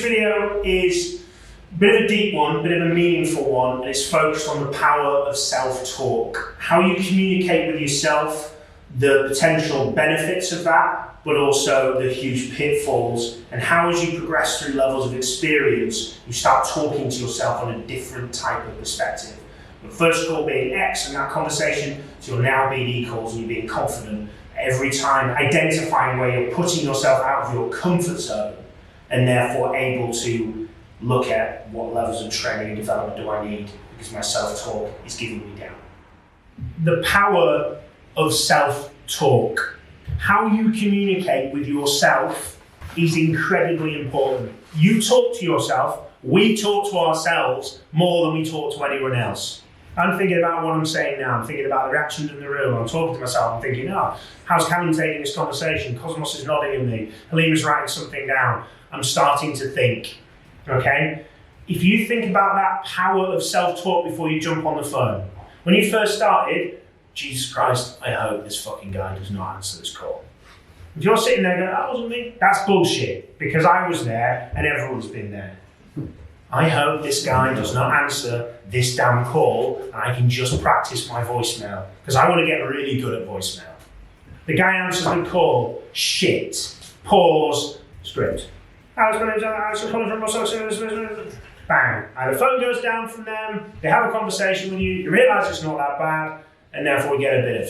video is a bit of a deep one, a bit of a meaningful one, and it's focused on the power of self-talk. How you communicate with yourself, the potential benefits of that, but also the huge pitfalls, and how as you progress through levels of experience, you start talking to yourself on a different type of perspective. The first call being X, and that conversation, so you're now being equals and you're being confident every time, identifying where you're putting yourself out of your comfort zone, and therefore able to look at what levels of training and development do I need because my self-talk is giving me down. The power of self-talk. How you communicate with yourself is incredibly important. You talk to yourself, we talk to ourselves more than we talk to anyone else. I'm thinking about what I'm saying now, I'm thinking about the reactions in the room, I'm talking to myself, I'm thinking, how's Callum taking this conversation? Cosmos is nodding at me, Halima's writing something down. I'm starting to think, okay? If you think about that power of self-talk before you jump on the phone, when you first started, Jesus Christ, I hope this fucking guy does not answer this call. If you're sitting there going, that wasn't me, that's bullshit, because I was there and everyone's been there. I hope this guy does not answer this damn call and I can just practice my voicemail, because I want to get really good at voicemail. The guy answers the call, shit, pause, script. Bang, either phone goes down from them, they have a conversation with you, you realise it's not that bad, and therefore we get a bit of.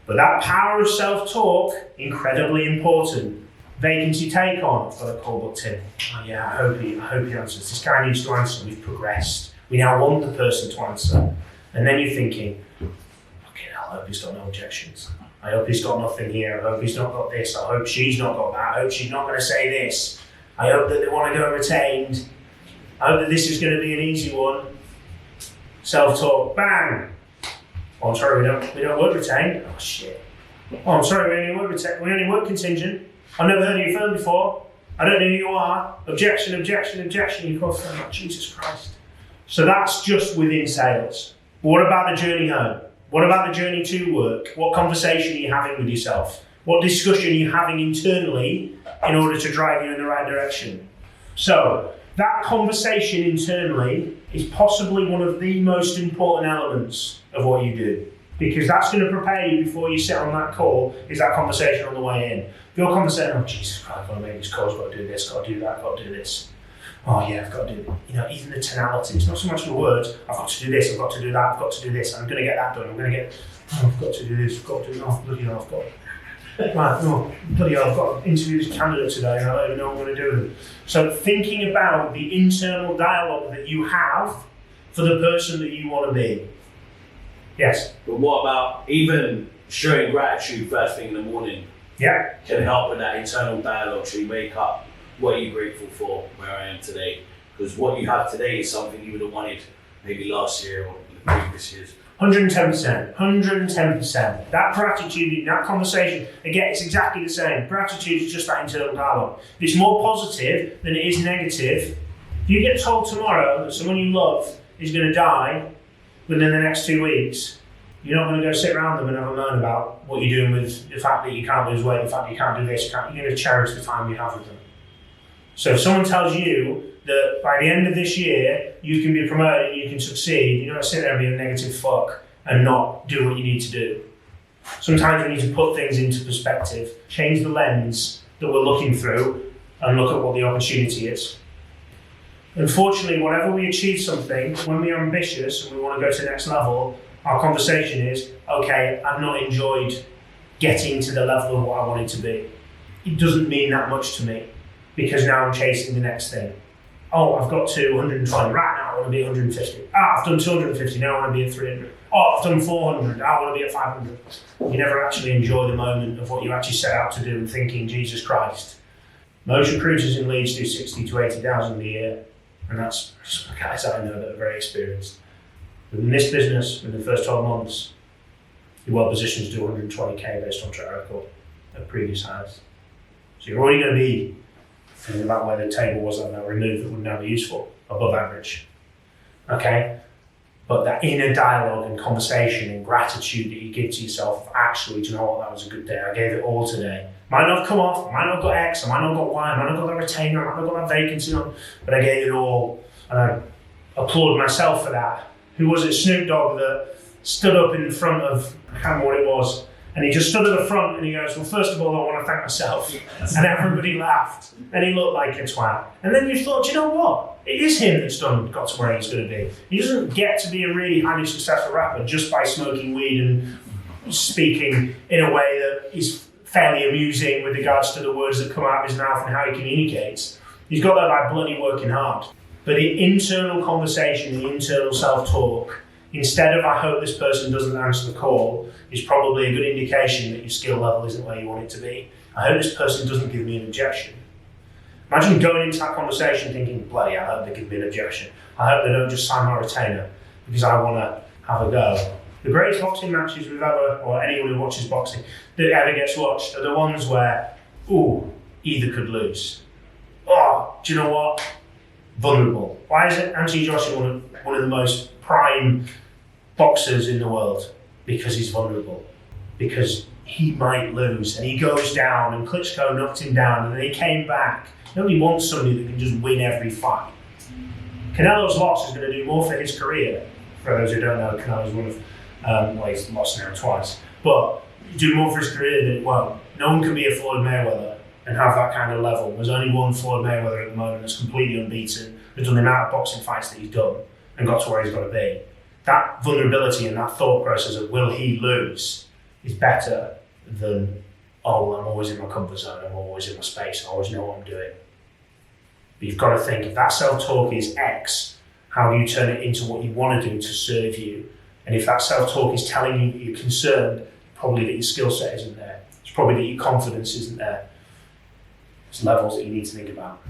But that power of self-talk, incredibly important. Vacancy take on, I've got a call booked in. Oh yeah, I hope he answers. This guy needs to answer, we've progressed. We now want the person to answer. And then you're thinking, okay, I hope he's got no objections. I hope he's got nothing here. I hope he's not got this. I hope she's not got that. I hope she's not going to say this. I hope that they want to go retained. I hope that this is going to be an easy one. Self-talk, bang. Oh, I'm sorry, we don't work retained. Oh shit. Oh, I'm sorry, we only work contingent. I've never heard of your firm before. I don't know who you are. Objection. You call them, oh, Jesus Christ. So that's just within sales. But what about the journey home? What about the journey to work? What conversation are you having with yourself? What discussion are you having internally in order to drive you in the right direction? So that conversation internally is possibly one of the most important elements of what you do, because that's going to prepare you before you sit on that call, is that conversation on the way in. If you're conversating, oh Jesus Christ, I've got to make these calls, I've got to do this, I've got to do that, I've got to do this. Oh yeah, I've got to do it. Even the tonality, it's not so much the words, I've got to do this, I've got to do that, I've got to do this, I'm going to get that done, I've got to do this, I've got to do that, bloody hell, I've got right, no, bloody hell, I've got to interview this candidate today and I don't even know what I'm going to do with them. So thinking about the internal dialogue that you have for the person that you want to be. Yes? But what about even showing gratitude first thing in the morning? Yeah. Can help with that internal dialogue, so you wake up, what are you grateful for, where I am today? Because what you have today is something you would have wanted maybe last year or the previous years. 110%. That gratitude, that conversation, again, it's exactly the same. Gratitude is just that internal dialogue. If it's more positive than it is negative, if you get told tomorrow that someone you love is going to die within the next 2 weeks, you're not going to go sit around them and have a moan about what you're doing with the fact that you can't lose weight, the fact that you can't do this, you're going to cherish the time you have with them. So if someone tells you that by the end of this year, you can be promoted and you can succeed, you're not going to sit there and be a negative fuck and not do what you need to do. Sometimes we need to put things into perspective, change the lens that we're looking through and look at what the opportunity is. Unfortunately, whenever we achieve something, when we are ambitious and we want to go to the next level, our conversation is, okay, I've not enjoyed getting to the level of what I wanted to be. It doesn't mean that much to me because now I'm chasing the next thing. Oh, I've got to 120, right now I want to be 150. I've done 250, now I want to be at 300. Oh, I've done 400, I want to be at 500. You never actually enjoy the moment of what you actually set out to do and thinking, Jesus Christ. Most recruiters in Leeds do 60 to 80,000 a year, and that's guys I know that are very experienced. But in this business, in the first 12 months, you're well positioned to do 120k based on track record of previous hires. So you're already going to be thinking about where the table was that removed that would now be useful, above average. Okay? But that inner dialogue and conversation and gratitude that you give to yourself, actually, do you know what, that was a good day, I gave it all today. Might not have come off, I might not have got X, I might not have got Y, I might not have got that retainer, I might not have got that vacancy on, but I gave it all. And I applaud myself for that. Who was it, Snoop Dogg, that stood up in front of, I can't remember what it was, and he just stood at the front and he goes, well, first of all, I want to thank myself. And everybody laughed. And he looked like a twat. And then you thought, do you know what? It is him that's got to where he's going to be. He doesn't get to be a really highly successful rapper just by smoking weed and speaking in a way that is fairly amusing with regards to the words that come out of his mouth and how he communicates. He's got that by bloody working hard. But the internal conversation, the internal self-talk, instead of I hope this person doesn't answer the call, is probably a good indication that your skill level isn't where you want it to be. I hope this person doesn't give me an objection. Imagine going into that conversation thinking, bloody, I hope they give me an objection. I hope they don't just sign my retainer because I want to have a go. The greatest boxing matches we've ever, or anyone who watches boxing, that ever gets watched are the ones where, either could lose. Oh, do you know what? Vulnerable. Why is it Anthony Joshua one of the most prime boxers in the world? Because he's vulnerable. Because he might lose, and he goes down, and Klitschko knocked him down, and then he came back. Nobody wants somebody that can just win every fight. Canelo's loss is going to do more for his career. For those who don't know, Canelo's one of, he's lost now twice, but do more for his career than it won't. No one can be a Floyd Mayweather and have that kind of level. There's only one Floyd Mayweather at the moment that's completely unbeaten, who's done the amount of boxing fights that he's done and got to where he's got to be. That vulnerability and that thought process of will he lose is better than, I'm always in my comfort zone, I'm always in my space, I always know what I'm doing. But you've got to think, if that self-talk is X, how do you turn it into what you want to do to serve you? And if that self-talk is telling you that you're concerned, probably that your skill set isn't there. It's probably that your confidence isn't there. It's levels that you need to think about.